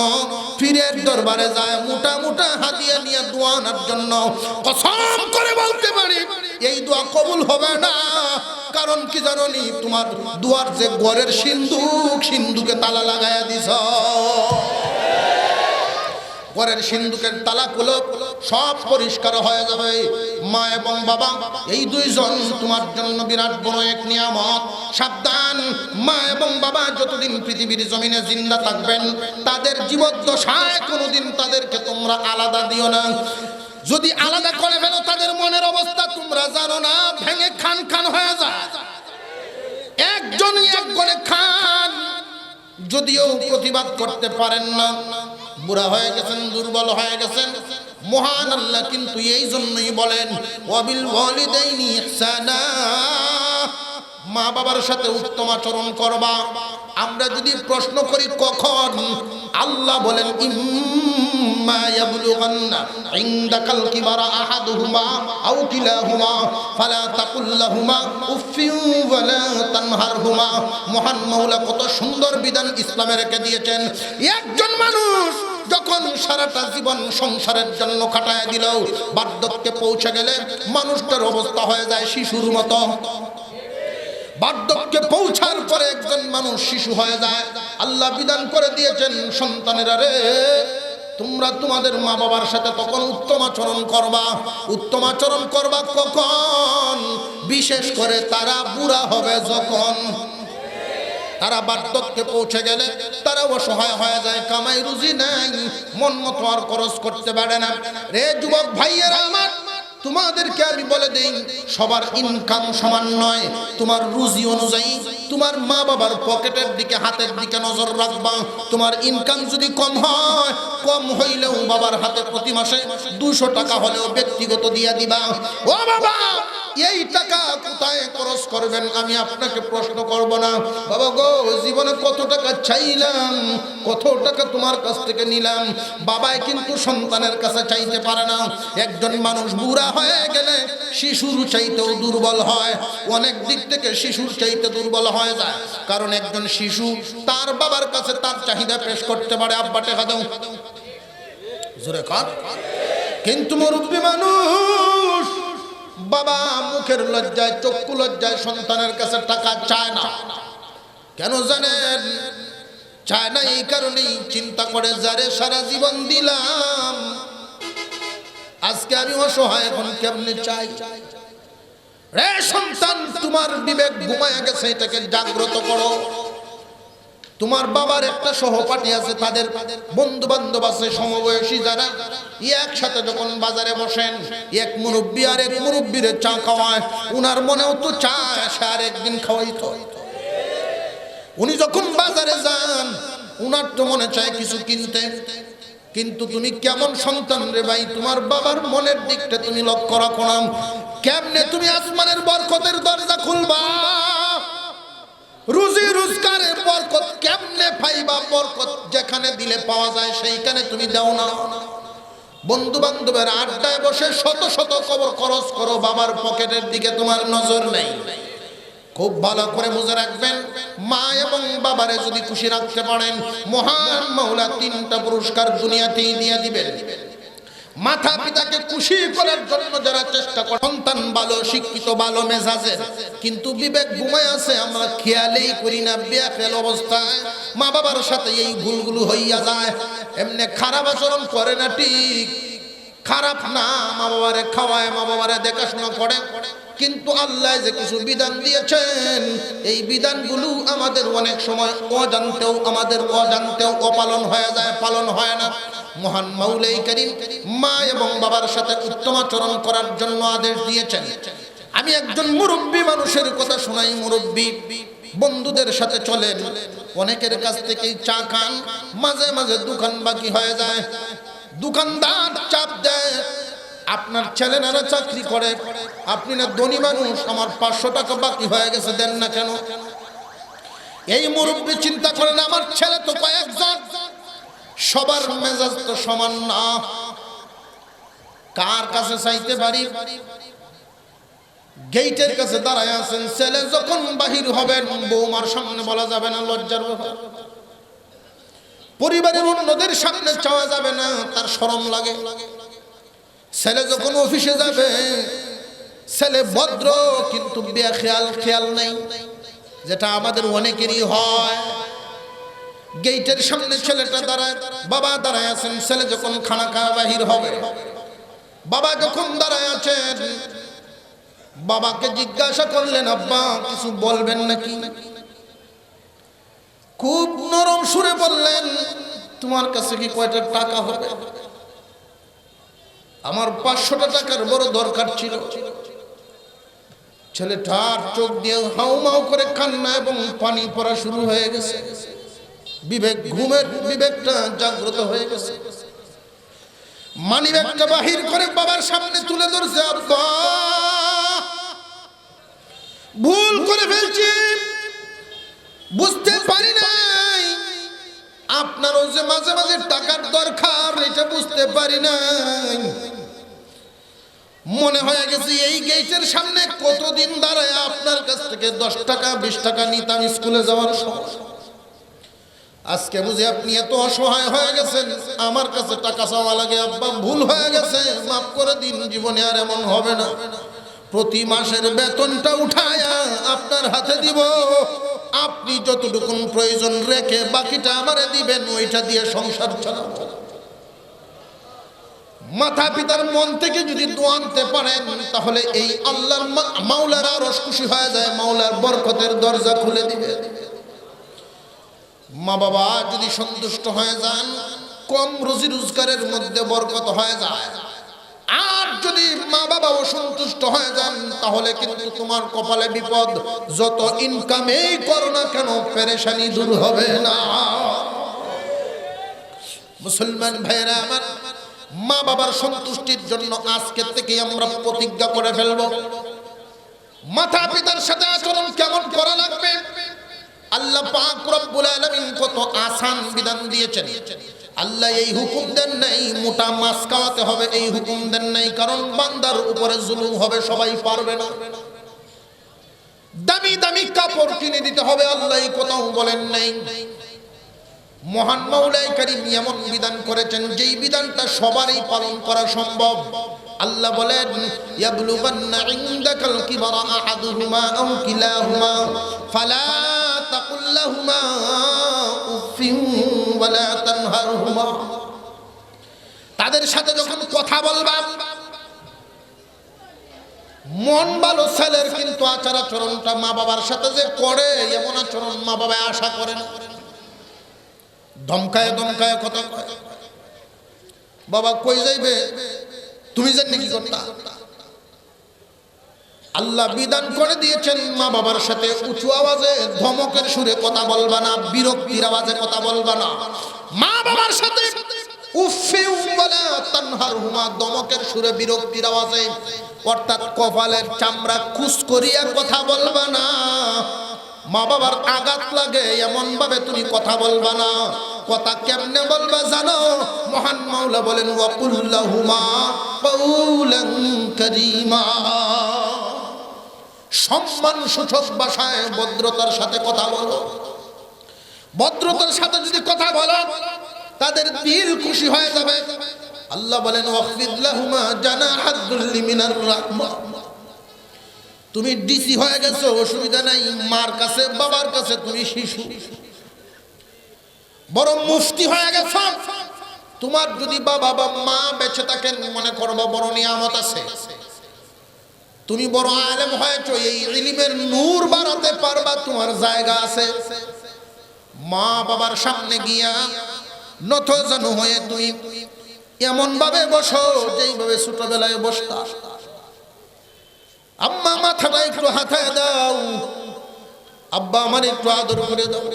পীরের দরবারে যায় মোটা মোটা হাদিয়া নিয়ে দোয়ানার জন্য। কসম করে বলতে পারি এই দোয়া কবুল হবে না। কারণ কি জানো নি? তোমার দুয়ার যে ঘরের সিন্ধুকে তালা লাগায়া দিছ, ঘরের সিন্ধুকের তালা খুলো, সব পরিষ্কার হয়ে যাবে। মা এবং বাবা এই 2 জন তোমার জন্য বিরাট বড় এক নিয়ামত। সাবধান, মা এবং বাবা যতদিন পৃথিবীর জমিনে জিন্দা থাকবেন, তাদের জীবদ্দশায় কোনোদিন তাদেরকে তোমরা আলাদা দিও না। যদি আলাদা করে ফেলো, তাদের মনের অবস্থা তোমরা জানো না, ভেঙে খান খান হয়ে যায়। একজনই এক করে খান, যদিও প্রতিবাদ করতে পারেন না, বুড়া হয়ে গেছেন, দুর্বল হয়ে গেছেন। মহান আল্লাহ কিন্তু এই জন্যই বলেন ওয়াবিল ওয়ালিদাইনি ইহসানা, মা বাবার সাথে উত্তম আচরণ করবা। আমরা যদি প্রশ্ন করি কখন, আল্লাহ বলেন ইম্মা ইয়াবলুগান্না ইনদাকাল কিবারা আহাদুহুমা আও কিলাহুমা ফালা তাকুল লাহুমা উফফিন ওয়ালা তানহারহুমা। মহান মাওলা কত সুন্দর বিধান ইসলামে রেখে দিয়েছেন। একজন মানুষ যখন সারাটা জীবন সংসারের জন্য কাটায় দিল, বার্ধক্যে পৌঁছে গেলে মানুষটার অবস্থা হয়ে যায় শিশুর মতো। বার্ধক্যে পৌঁছার পরে একজন মানুষ শিশু হয়ে যায়। আল্লাহ বিধান করে দিয়েছেন, সন্তানেরা রে, তোমরা তোমাদের মা বাবার সাথে তখন উত্তম আচরণ করবা। উত্তম আচরণ করবা কখন? বিশেষ করে তারা বুড়া হবে যখন। তারা বার্ধক্যে পৌঁছে গেলে তারা অসহায় হয়ে যায়, কামাই রুজি নাই, মন মতো আর খরচ করতে পারে না। রে যুবক ভাইয়েরা আমার, তোমাদেরকে আমি বলে দেই, সবার ইনকাম সমান নয়। তোমার রুজি অনুযায়ী তোমার মা বাবার পকেটের দিকে, হাতের দিকে নজর রাখবা। তোমার ইনকাম যদি কম হয়, কম হইলেও বাবার হাতে প্রতি মাসে 200 টাকা হলেও ব্যক্তিগত দিয়া দিবা। ও বাবা, এই টাকা কোথায় খরচ করবেন আমি আপনাকে প্রশ্ন করব না। বাবা গো, জীবনে কত টাকা চাইলাম, কত টাকা তোমার কাছ থেকে নিলাম। বাবাই কিন্তু সন্তানের কাছে চাইতে পারে না। একজন মানুষ বুড়া হয়ে গেলে শিশুর চাইতেও দুর্বল হয়। অনেক দিক থেকে শিশুর চাইতে দুর্বল হয়ে যায়, কারণ একজন শিশু তার বাবার কাছে তার চাহিদা পেশ করতে পারে, আব্বা টাকা দাও, জোরে কর। কিন্তু মুরব্বী মানুষ বাবা মুখের লজ্জায়, চক্ষু লজ্জায় সন্তানের কাছে টাকা চায় না। কেন জানেন? চায় না এই কারণেই, চিন্তা করে যারে সারা জীবন দিলাম, আজকে আমি অসহায়, এখন কেমনে চাই। রে সন্তান, তোমার বিবেক ঘুমায় গেছে, এটাকে জাগ্রত করো। তোমার বাবার একটা সহপাঠী আছে, তাদের বন্ধু বান্ধব আছে সমবয়সী যারা, একসাথে যখন বাজারে বসেন, এক মুরব্বী আর এক মুরব্বীরে চা খাওয়ায়, উনার মনেও তো চা আসে আর একদিন খাওয়াইতো। উনি যখন বাজারে যান, উনার তো মনে চায় কিছু কিনতে। কিন্তু তুমি কেমন সন্তান রে ভাই, তোমার বাবার মনের দিকটা তুমি লক্ষ্য রাখো না। কেমনে তুমি আসমানের বরকতের দরজা খুলবা? রুজি রোজগারের বরকত কেমনে পাইবা? বরকত যেখানে দিলে পাওয়া যায় সেইখানে তুমি দাও না। বন্ধু বান্ধবের আড্ডায় বসে শত শত কবর খরচ করো, বাবার পকেটের দিকে তোমার নজর নেই। খুব ভালো করে বুঝে রাখবেন, মা এবং বাবারে যদি খুশি রাখতে পারেন, মহান মাওলা 3টা পুরস্কার দুনিয়াতেই দিয়ে দিবেন। মাতা পিতাকে খুশি করার জন্য যারা চেষ্টা করে, সন্তান ভালো শিক্ষিত, ভালো মেজাজের, কিন্তু বিবেক ঘুমায় আছে, আমরা খেয়ালেই করি না। বেখেয়াল অবস্থায় মা বাবার সাথে এই ভুলগুলো হইয়া যায়। এমনি খারাপ আচরণ করে না, ঠিক খারাপ না, মা বাবারে খাওয়ায়, মা বাবারে দেখাশোনা করে, কিন্তু আল্লাহ যে কিছু বিধান দিয়েছেন, এই বিধানগুলো আমাদের অনেক সময় অজান্তেও অপালন হয়ে যায়, পালন হয় না। মহান মাওলাই কারীম মা এবং বাবার সাথে উত্তম আচরণ করার জন্য আদেশ দিয়েছেন। আমি একজন মুরব্বী মানুষের কথা শোনাই। মুরব্বী বন্ধুদের সাথে চলেন, অনেকের কাছ থেকেই চা খান, মাঝে মাঝে দোকান বাকি হয়ে যায়, দোকানদার চাপ দেয়, আপনার ছেলেরা চাকরি করে, আপনি না ধনী মানুষ, আমার 500 টাকা বাকি হয়ে গেছে, দেন না কেন? এই মুরব্বী চিন্তা করেন, আমার ছেলে তো কয়েকজন, সবার মেজাজ তো সমান না, কার কাছে চাইতে পারি? গেটের কাছে দাঁড়ায় আছেন, ছেলে যখন বাহির হবেন বৌমার সামনে বলা যাবে না, লজ্জার ব্যাপার। পরিবারের অন্যদের সামনে চাওয়া যাবে না, তার শরম লাগে। ছেলে যখন অফিসে যাবে, ছেলে ভদ্র কিন্তু খেয়াল নেই, যেটা আমাদের অনেকেরই হয়। গেটের সামনে ছেলেটা দাঁড়ায়, বাবা দাঁড়ায় আছেন, ছেলে যখন খানা খাওয়া বাহির হবে, বাবা যখন দাঁড়ায় আছেন, বাবাকে জিজ্ঞাসা করলেন, আব্বা কিছু বলবেন নাকি? খুব নরম সুরে বললেন, তোমার কাছে কি কয়টা টাকা হবে? আমার 500 টাকার বড় দরকার ছিল। ছেলেটার চোখ দিয়ে হাউমাউ করে কান্না এবং পানি পড়া শুরু হয়ে গেছে। ঘুমের বিবেকটা জাগ্রত হয়ে গেছে। মানিব্যাগটা বাহির করে বাবার সামনে তুলে ধরছে। আব্বা, ভুল করে ফেলছি, বুঝতে পারি নাই আপনারও যে মাঝে মাঝে টাকার দরকার এটা বুঝতে পারি নাই। মনে হয়ে গেছে এই গেটের সামনে কতদিন দাঁড়ায় আপনার কাছ থেকে 10 টাকা 20 টাকা নিতাম স্কুলে যাওয়ার সময়। আজকে বুঝি আপনি এত অসহায় হয়ে গেছেন, আমার কাছে টাকা চাওয়া লাগে। আব্বা, ভুল হয়ে গেছে, মাফ করে দিন, জীবনে আর এমন হবে না। প্রতি মাসের বেতনটা উঠায়া আপনার হাতে দিব, আপনি যতটুকু প্রয়োজন রেখে বাকিটা আমারে দিবেন, ওইটা দিয়ে সংসার চালাবো। মাতা পিতার মন থেকে যদি দোয়া আনতে পারেন তাহলে এই আল্লাহর মাওলার আরশ খুশি হয়ে যায়, মাওলার বরকতের দরজা খুলে দিবে। মা বাবা যদি সন্তুষ্ট হয়ে যান, কম রুজি রোজগারের মধ্যে বরকত হয়ে যায়। আর যদি মা বাবা অসন্তুষ্ট হয়ে যান তাহলে কিন্তু তোমার কপালে বিপদ। যত ইনকামেই করো না কেন, পেরেশানি দূর হবে না। মুসলমান ভাইরা আমার, মা বাবার সন্তুষ্টির জন্য আজকে থেকে আমরা প্রতিজ্ঞা করে ফেলব, মাতা পিতার সাথে আচরণ কেমন করা লাগবে। আল্লাহ পাক রব্বুল আলামিন কত আসান বিধান দিয়েছেন। আল্লাহ এই হুকুম দেন নাই মোটা মাছ খাওয়াতে হবে, এই হুকুম দেন নাই কারণ বান্দার উপরে জুলুম হবে, সবাই পারবে না। দামি দামি কাপড় কিনে দিতে হবে, আল্লাহ এই কথাও বলেন নাই। মহান মাওলাই কারীম এমন বিধান করেছেন যেই বিধানটা সবারই পালন করা সম্ভব। আল্লাহ বলেন, ইয়াবলুগান্না ইনদাকাল কিবারা আহাদুহুমা আও কিলাহুমা ফালা তাকুল লাহুমা উফিন ওয়ালা তানহারহুমা। তাদের সাথে যখন কথা বলবা, মন ভালো ছেলের কিন্তু আচার আচরণটা মা বাবার সাথে যে করে এমন আচরণ মা বাবা আশা করে না। ধমকায় ধমকায় কথা কয়, বাবা কই যাইবে, তুমি জানি কি করতা। আল্লাহ বিধান করে দিয়েছেন মা বাবার সাথে উঁচু আওয়াজে ধমকের সুরে কথা বলবা না, বিরক্তির আওয়াজে কথা বলবা না। মা বাবার সাথে উফে ওয়ালা তানহারহুমা, ধমকের সুরে বিরক্তির আওয়াজে, অর্থাৎ কপালের চামড়া খুশ করিয়া কথা বলবা না। মা বাবার আঘাত লাগে এমন ভাবে তুমি কথা বলবা না। কথা কেমনে বলবা জানো? মহান মাওলা বলেন, ওয়াকুল লাহুমা কাউলান কারীমা। সম্মান সূচক ভাষায় ভদ্রতার সাথে কথা বলো। ভদ্রতার সাথে যদি কথা বলো তাদের দিল খুশি হয়ে যাবে। আল্লাহ বলেন, ওয়াখফিদ লাহুমা জানাহাদ যুল্লি মিনার রাহমা। তুমি ডিসি হয়ে গেছো, অসুবিধা নাই, মার কাছে বাবার কাছে তুমি শিশু। বড় মুফতি হয়ে গেছো, তোমার যদি বাবা বা মা বেঁচে থাকেন মনে করবা বড় নিয়ামত আছে। তুমি বড় আলেম হয়েছো, এই ইলমের নূর বাড়াতে পারবা, তোমার জায়গা আছে। মা বাবার সামনে গিয়া নত জানু হয়ে তুমি এমন ভাবে বসো যেইভাবে ছোটবেলায় বসতা। আম্মা মাথাটা একটু হাতায় দাও, আব্বা আমার একটু আদর করে দাও।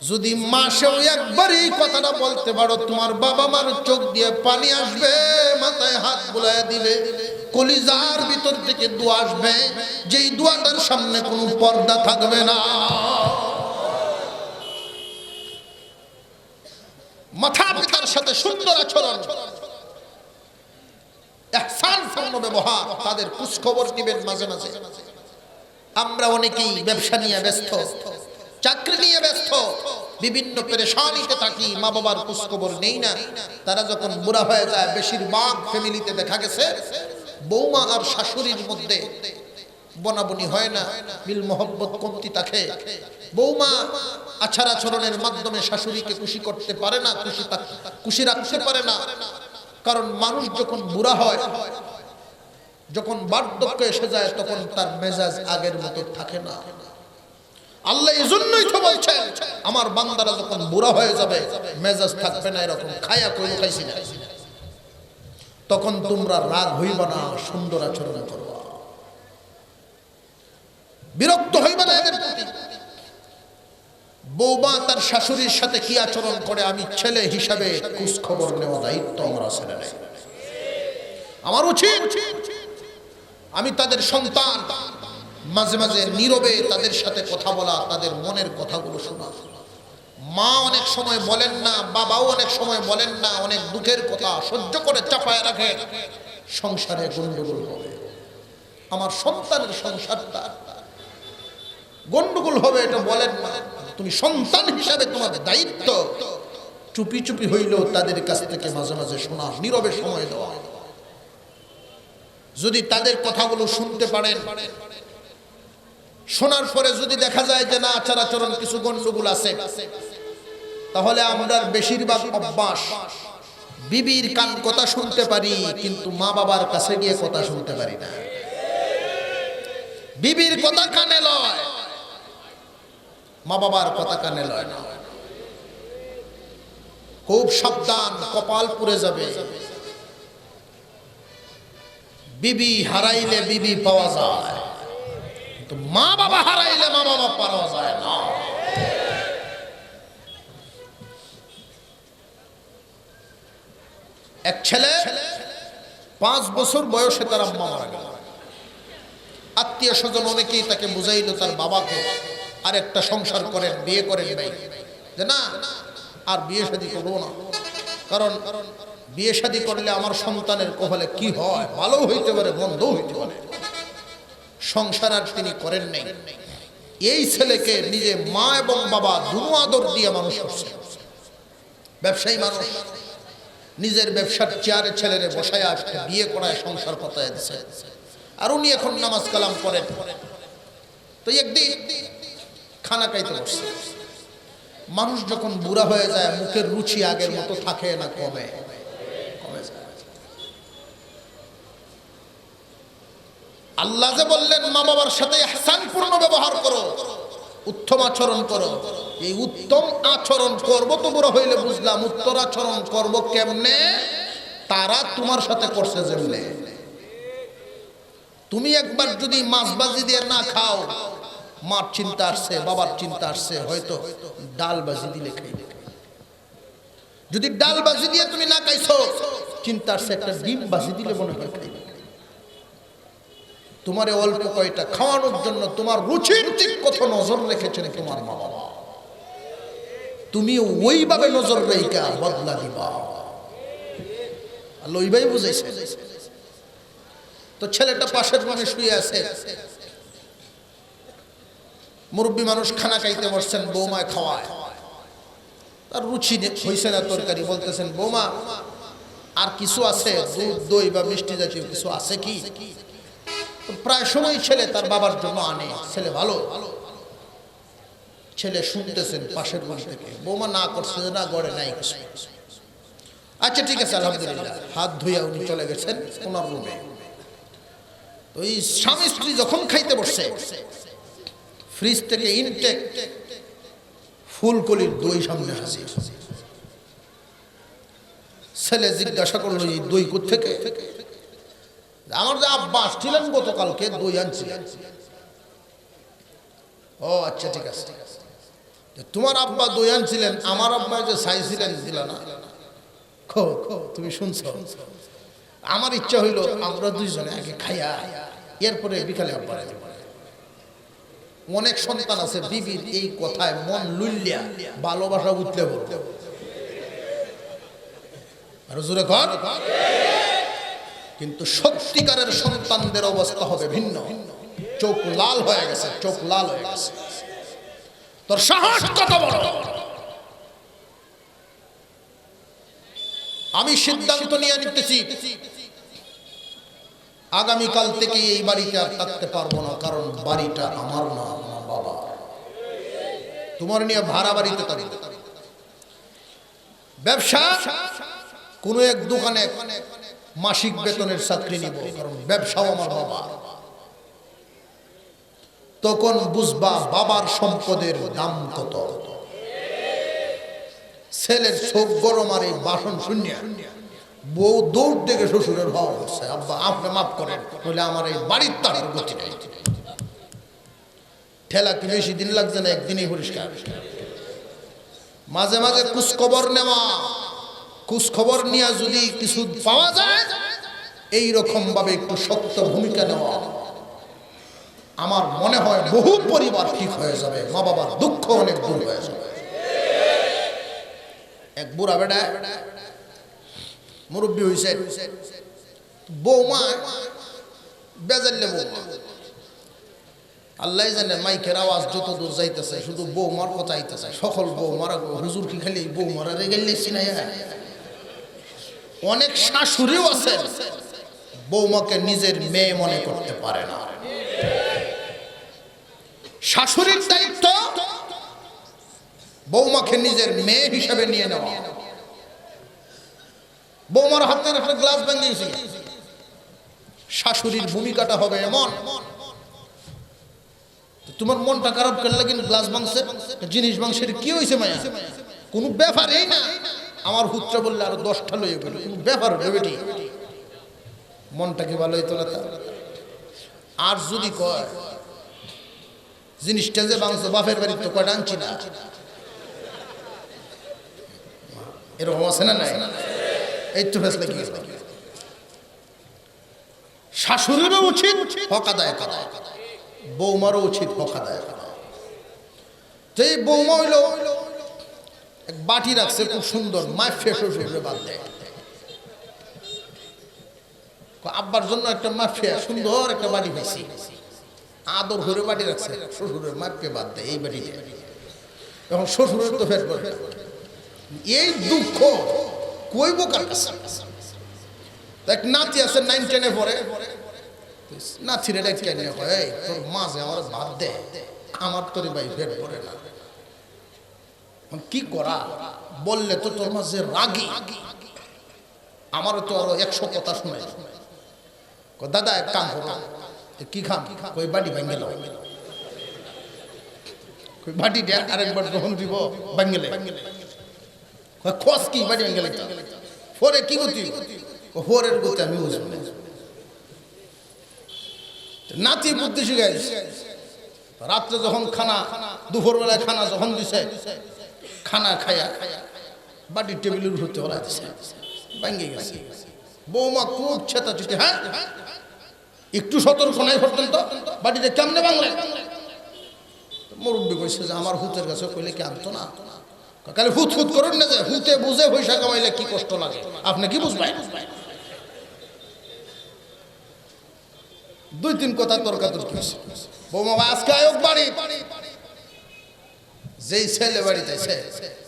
যদি মাসেও একবার এই কথাটা বলতে পারো, তোমার বাবা মার চোখ দিয়ে পানি আসবে, মাথায় হাত বুলায় দিবে, কলিজার ভিতর থেকে দোয়া আসবে, যেই দোয়াটার সামনে কোনো পর্দা থাকবে না। মাথা পিতার সাথে সুন্দর আচরণ, ইহসানপূর্ণ ব্যবহার, তাদের খোঁজ খবর নেবেন মাঝে মাঝে। আমরা অনেকেই ব্যবসা নিয়ে ব্যস্ত, চাকরি নিয়ে ব্যস্ত, বিভিন্ন পেরেশানিতে থাকি, মা বাবার খোঁজ খবর নেই না। তারা যখন বুড়া হয়ে যায়, বেশিরভাগ ফ্যামিলিতে দেখা গেছে বৌমা আর শাশুড়ির মধ্যে বনাবনি হয় না, মিল মোহব্বত কমতি থাকে। বৌমা আচার আচরণের মাধ্যমে শাশুড়িকে খুশি করতে পারে না, খুশি রাখতে পারে না। কারণ মানুষ যখন বুড়া হয়, যখন বার্ধক্য এসে যায়, তখন তার মেজাজ আগের মতো থাকে না। আল্লাহ এজন্যই তো বলছেন, আমার বান্দারা যখন বুড়া হয়ে যাবে মেজাজ থাকবে না এরকম, খায়া কইলো খাইছি না, তখন তোমরা রাগ হইবা না, সুন্দর আচরণ করবা। বিরক্ত হইবে না এদের প্রতি। বৌমা তার শাশুড়ির সাথে কি আচরণ করে আমি ছেলে হিসাবে খোঁজ খবর নেওয়া দায়িত্ব আমার ছেলে নেই। আমার উচিত আমি তাদের সন্তান, মাঝে মাঝে নীরবে তাদের সাথে কথা বলা, তাদের মনের কথাগুলো শোনা। মা অনেক সময় বলেন না, বাবাও অনেক সময় বলেন না, অনেক দুঃখের কথা সহ্য করে চাপায় রাখে, সংসারে গন্ডগোল হবে। আমার সন্তানের সংসারটা গন্ডগোল হবে এটা বলেন না। তুমি সন্তান হিসাবে তোমার দায়িত্ব চুপি চুপি হইলেও তাদের কাছ থেকে মাঝে মাঝে শোনা, নীরবে সময় দেওয়া। যদি তাদের কথাগুলো শুনতে পারেন, শোনার পরে যদি দেখা যায় যে না আচার আচরণ কিছু গন্ডগোল আছে, তাহলে আমরা বেশিরভাগ অভ্যাস বিবির কান কথা শুনতে পারি, কিন্তু মা বাবার কাছে গিয়ে কথা শুনতে পারি না। বিবির কথা কানে লয়, মা বাবার কথা কানে লয় না। খুব সাবধান, কপাল পুড়ে যাবে। বিবি হারাইলে বিবি পাওয়া যায়, কিন্তু মা বাবা হারাইলে মা বাবা পাওয়া যায় না। এক ছেলে 5 বছর বয়সে তার আম্মা মারা গেল। আত্মীয় স্বজন অনেকেই তাকে বুঝাইল তার বাবাকে, আর একটা সংসার করেন, বিয়ে করেন ভাই, যে না আর বিয়ে শাদী করবো না, কারণ বিয়ে শাদী করলে আমার সন্তানের কপালে কি হয়, ভালো হইতে পারে মন্দও হইতে পারে। সংসার আর তিনি করেন নাই। এই ছেলেকে নিজে মা এবং বাবা দুনো আদর দিয়ে মানুষ করছে। ব্যবসায়ী মানুষ, নিজের ব্যবসার চেয়ারে ছেলেরে বসায় আসতে বিয়ে করায় সংসার পাতায় দিচ্ছে, আর উনি এখন নামাজ কালাম করেন। তো একদিন খানা খাইতে বসছে। মানুষ যখন বুড়া হয়ে যায় মুখের রুচি আগের মতো থাকে না, কমে যায়। আল্লাহ যে বললেন মা বাবার সাথে ইহসানপূর্ণ ব্যবহার করো, উত্তম আচরণ করো, এই উত্তম আচরণ করবো তো বুড়া হইলে বুঝলাম, উত্তর আচরণ করবো কেমনে? তারা তোমার সাথে করছে যেমনে। তুমি একবার যদি মাছ বাজি দিয়ে না খাও, মার চিন্তা আসছে, বাবার চিন্তা আসছে, হয়তো ডাল বাজি দিলে খাইবে। যদি ডাল বাজি দিয়ে তুমি না খাইছো, চিন্তা আসছে একটা ডিম বাজি দিলে মনে হয় খাইবে। তোমার অল্প কয়টা খাওয়ানোর জন্য তোমার রুচির দিক কত নজর রেখেছেন তোমার মা বাবা, তুমি ওইভাবে নজর রেখে বদলা দিবা। আল্লাহ ওইভাবে বুঝাইছে। তো ছেলেটা পাশের রুমে শুয়ে আছে, মুরব্বী মানুষ খানা খাইতে বসছেন, বৌমায় খাওয়ায়, তার রুচি হইছে না তরকারি। বলতেছেন বৌমা আর কিছু আছে, দুধ দই বা মিষ্টি জাতীয় কিছু আছে কি? প্রায় সময় ছেলে তার বাবার জন্য আনে। ছেলে ভালো, ছেলে শুনতেছেন পাশের রুম থেকে। বৌমা না করছে, না গড়ে নাই কিছু। আচ্ছা ঠিক আছে আলহামদুলিল্লাহ, হাত ধুইয়া উনি চলে গেছেন ওনার রুমে। তো এই স্বামী স্ত্রী যখন খাইতে বসছে, ফ্রিজ থেকে ইনটেক ফুলকলির দই সামনে হাজির। ছেলে জিজ্ঞাসা করলো এই দই কোত্থেকে? আমার যে আব্বা আসছিলেন গতকালকে, দই আনছিলেন। ও আচ্ছা ঠিক আছে, তোমার আব্বা দই আনছিলেন, আমার আব্বা যে চাইছিলেন দিল না। তুমি শুনছো? আমার ইচ্ছা হইলো আমরা দুইজনে আগে খাইয়া এরপরে বিকালে আব্বা। অনেক সন্তান আছে বিবির এই কথায় মন লুইলিয়া ভালোবাসা উঠলে বলতে, আর জোরে কর। কিন্তু সত্যিকারের সন্তানদের অবস্থা হবে ভিন্ন। চোখ লাল হয়ে গেছে, চোখ লাল হয়ে গেছে। তোর সাহস কত বড়! আমি সিদ্ধান্ত নিয়ে নিতেছি আগামীকাল থেকে এই বাড়িতে আর থাকতে পারবো না, কারণ বাড়িটা আমার না, আমার বাবা। তোমার নিয়ে ভাড়া বাড়িতে থাকবে। ব্যবসা কোনো এক দোকানে মাসিক বেতনের চাকরি নিব, কারণ ব্যবসাও আমার বাবা। তখন বুঝবা বাবার সম্পদের দাম কত। ছেলের চোখ গরম, আর এই বাসন শূন্য। বউ দৌড় দেখে শ্বশুরের ভাব হচ্ছে, আব্বা আপনি মাফ করেন, বলে আমার এই বাড়ির তার গতি নেই। ঠেলা কি বেশি দিন লাগছে না, একদিনই পরিষ্কার। মাঝে মাঝে খোঁজখবর নেওয়া, খোঁজখবর নিয়ে যদি কিছু পাওয়া যায় এইরকম ভাবে একটু শক্ত ভূমিকা নেওয়া, আমার মনে হয় বহু পরিবার ঠিক হয়ে যাবে, মা বাবার দুঃখ অনেক দূর হয়ে যাবে। এক বুড়া বেটা মুরব্বী হয়েছে, বৌমা বেজাল্লে বৌমা, আল্লাহ জানে মাইকের আওয়াজ যত দূর যাইতেছে শুধু বৌমার কথা আইতেছে। সকল বৌমারা হুজুর কি খালি বৌমারা রেগেলেছি না। অনেক শাশুড়িও আছে বৌমাকে নিজের মেয়ে মনে করতে পারে না। শাশুড়ির দায়িত্ব বৌমাকে নিজের মেয়ে হিসেবে নিয়ে নেওয়া। বৌমার হাতের একটা গ্লাস ভেঙে গেছে, শাশুড়ির ভূমিকাটা হবে এমন, তোমার মনটা খারাপ করলে কিন্তু গ্লাস ভাঙছে, জিনিস ভাঙছে, কি হয়েছে মায়া? কোনো ব্যাপারই না। আমার হুত্রা বললে আরো 10টা লইয়ে গেল, কোনো ব্যাপার হবে বেটি, মনটা কি ভালো হইতো না? আর যদি কয় জিনিসটা যে ভাঙছো বাপের বাড়ির তো কয়টা আনছি না, এরকম আছে না নাই? এই তো ফেসলে কি শাশুড়িরও উচিত হক আদায় করা, বৌমারও উচিত হক আদায় করা। তো এই বৌমা হইল এক বাটি রাখছে খুব সুন্দর, মাফিয়া শ্বশুরে বাদ দেয়। আব্বার জন্য একটা মাফিয়া সুন্দর একটা বাড়ি পাইছি, আদর করে বাড়ি রাখছে, শ্বশুরের মাফিয়া বাদ দেয় এই বাড়িতে। এখন শ্বশুরের তো ফের করে এই দুঃখ কইব কার কাছে? এক নাতি আছে 9, 10-এ পড়ে, নাতিরে ডাক্তার নিয়ে কয় তোর মাঝে আমার বাদ দে, আমার তোর ভাই ফের পড়ে না। কি করা বললে তো তোর মাঝে রাগি, আমারও তো আরো 100 কথা শুনে। দাদা এক কাম করো, কি খাম? কই বাড়ি ভাঙে গেল, বাড়ি দেয় আরেকবার যখন দিব ভাঙলে খস কি বাড়ি ভাঙে গেলে ফোরে কি গতি, ফোরের গতি আমি বুঝবো না। নাতি বুদ্ধি শিখাইছে, রাত্রে যখন খানা, দুপুরবেলায় খানা যখন দিছে, খানা খায়া বাড়ির টেবিলের উপর হলা দিছে, ভাঙে গেছে। বৌমা খুব ছেতা চুটে, হ্যাঁ একটু সতর্ক নাই পর্যন্ত বাড়িতে কেমনে বাংলা। মুরব্বী কইছে যে আমার হুতের কাছে কইলে কি আনতো না, কালে হুত হুত করুন না, যে হুতে বুঝে পয়সা কামাইলে কি কষ্ট লাগে আপনি কি বুঝবেন? 2-3 কথা তর্কাতর্কি হয়েছে। বৌমা আজকে আয়োগ বাড়ি, যেই ছেলে বাড়িতে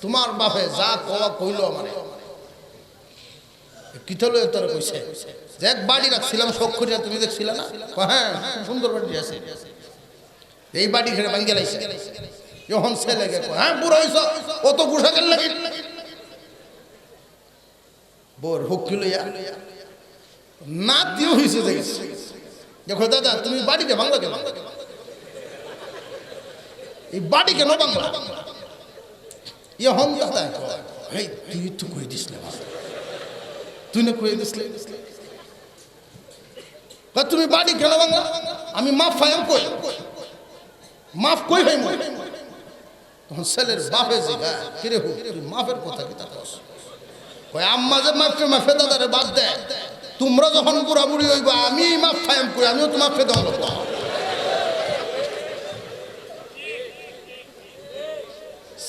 তোমার বাপে যা কওয়া কইলো আমারে কি হলো তোর কইছে যে এক বাড়ি রাখছিলাম সক্ষরিয়া, তুমি দেখছিলে না? হ্যাঁ সুন্দর বাড়ি আছে, এই বাড়ি ঘেরে ভাঙ্গে লাইছে। যখন ছেলে গে হ্যাঁ বুড়ো হইছ অত গুসা গেল লাগে বোর হুকি লইয়া নাতিও হইছে দেখেছে। দেখো দাদা তুমি বাড়িতে বাংলা কেন, এই বাড়ি কেন বাংলা? হন দাদা এই তুই তো কই দিসলে, তুই না কই দিসলে, তুমি বাড়ি কেন বাংলা? আমি মাফ ফায়াম কই, মাফ কই ভাই মই। তখন ছেলের বাপে জিগা কিরে হু তুই মাফের কথা কি তাকস? কই আম্মা যে মাফে মাফে দাদারে বাদ দে, তোমরা যখন বুড়া বুড়ি হইবা আমি মাফ ফায়াম কই, আমিও তো মাফে দাও না।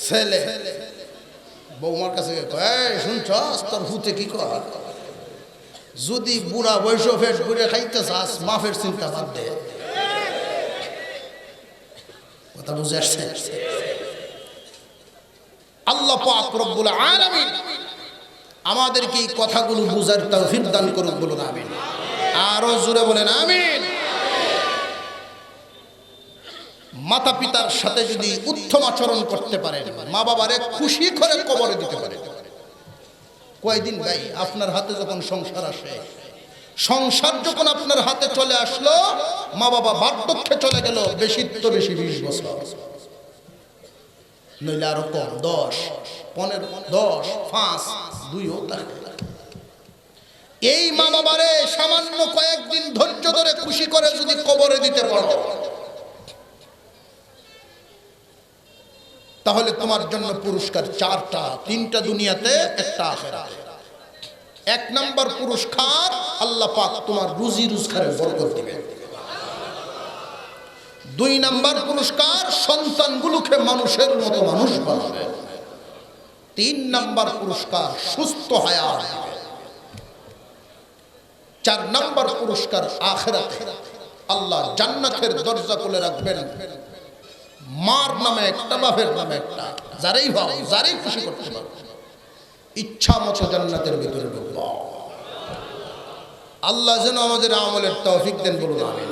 ছেলে বৌমার কাছে কয় শুনছস তোর হুতে কি কর, যদি বুড়া বয়স ফেট করে খাইতে চাস মাফের চিন্তা বাদ দে। কথা বুঝে আসছে? আল্লাহ পাক রব্বুল আলামিন আমাদেরকে এই কথাগুলো বুঝার তৌফিক দান করুক, বলুন আমিন। আরো জোরে বলেন আমিন। মাতা পিতার সাথে যদি উত্তম আচরণ করতে পারেন, মা বাবারে খুশি করে কবরে দিতে পারেন। কয়দিন ভাই আপনার হাতে যখন সংসার আসে, সংসার যখন আপনার হাতে চলে আসলো, মা বাবা বার্ধক্যে চলে গেল, বেশি তো বেশি 20 বছর, নইলে আরো কম 10, 15, 10, 5, 2ও থাকে। এই মা বাবারে সামান্য কয়েকদিন ধৈর্য ধরে খুশি করে যদি কবরে দিতে পারো, তাহলে তোমার জন্য পুরস্কার চারটা, তিনটা দুনিয়াতে, একটা আখিরাতে। এক নাম্বার পুরস্কার, আল্লাহ পাক তোমার রুজি রোজগারে বরকত দিবেন। দুই নাম্বার পুরস্কার, সন্তানগুলোকে মানুষের মতো মানুষ বানাবে। তিন নাম্বার পুরস্কার, সুস্থ হায়াত দিবেন। চার নাম্বার পুরস্কার আখিরাতে আল্লাহ জান্নাতের দরজা খুলে রাখবেন। মার নামে একটা, বাপের নামে একটা, যারাই ভালো, যারাই খুশি করতে পারবে, ইচ্ছা মতো জান্নাতের ভিতরে ঢুকবো। আল্লাহ যেন আমাদের আমলের তৌফিক দেন, বলুন আমিন।